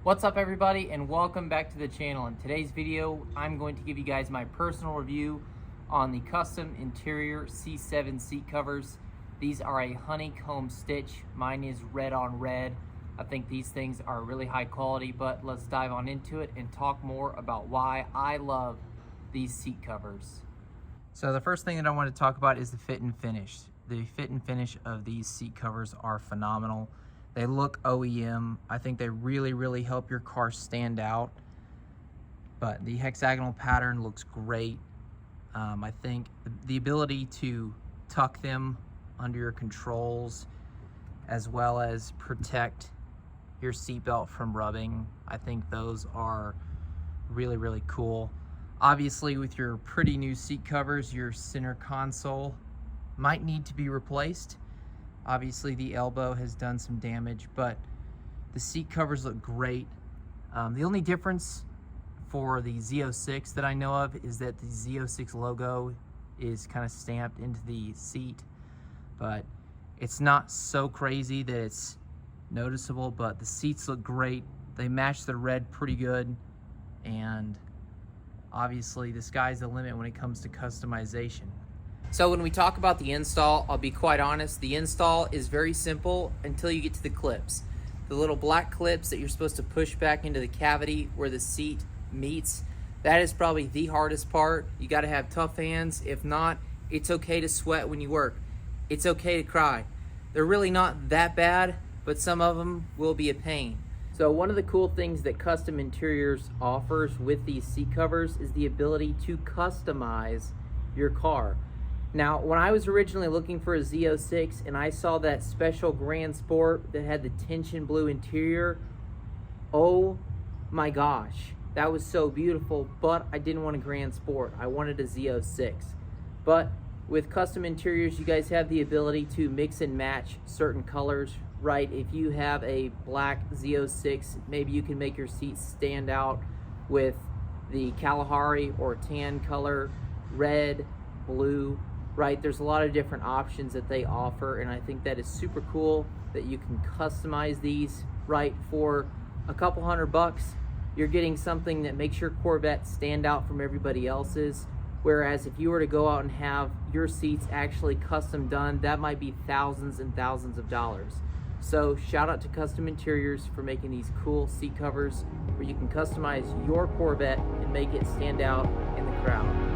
What's up everybody, and welcome back to the channel. In today's video, I'm going to give you guys my personal review on the Kustom interior C7 seat covers. These are a honeycomb stitch. Mine is red on red. I think these things are really high quality, but let's dive on into it and talk more about why I love these seat covers. So the first thing that I want to talk about is the fit and finish. The fit and finish of these seat covers are phenomenal. They look OEM. I think they really help your car stand out. But the hexagonal pattern looks great. I think the ability to tuck them under your controls as well as protect your seatbelt from rubbing, I think those are really cool. Obviously, with your pretty new seat covers, your center console might need to be replaced. Obviously the elbow has done some damage, but the seat covers look great. The only difference for the Z06 that I know of is that the Z06 logo is kind of stamped into the seat, but it's not so crazy that it's noticeable. But the seats look great. They match the red pretty good, and obviously the sky's the limit when it comes to customization. So when we talk about the install, I'll be quite honest, the install is very simple until you get to the clips. The little black clips that you're supposed to push back into the cavity where the seat meets, that is probably the hardest part. You gotta have tough hands. If not, it's okay to sweat when you work. It's okay to cry. They're really not that bad, but some of them will be a pain. So one of the cool things that Kustom Interiors offers with these seat covers is the ability to customize your car. Now, when I was originally looking for a Z06 and I saw that special Grand Sport that had the tension blue interior, oh my gosh, that was so beautiful, but I didn't want a Grand Sport. I wanted a Z06. But with Kustom Interiors, you guys have the ability to mix and match certain colors, right? If you have a black Z06, maybe you can make your seats stand out with the Kalahari or tan color, red, blue, right? There's a lot of different options that they offer, and I think that is super cool that you can customize these, right? For a couple $100, you're getting something that makes your Corvette stand out from everybody else's. Whereas if you were to go out and have your seats actually custom done, that might be thousands and thousands of dollars. So shout out to Kustom Interiors for making these cool seat covers where you can customize your Corvette and make it stand out in the crowd.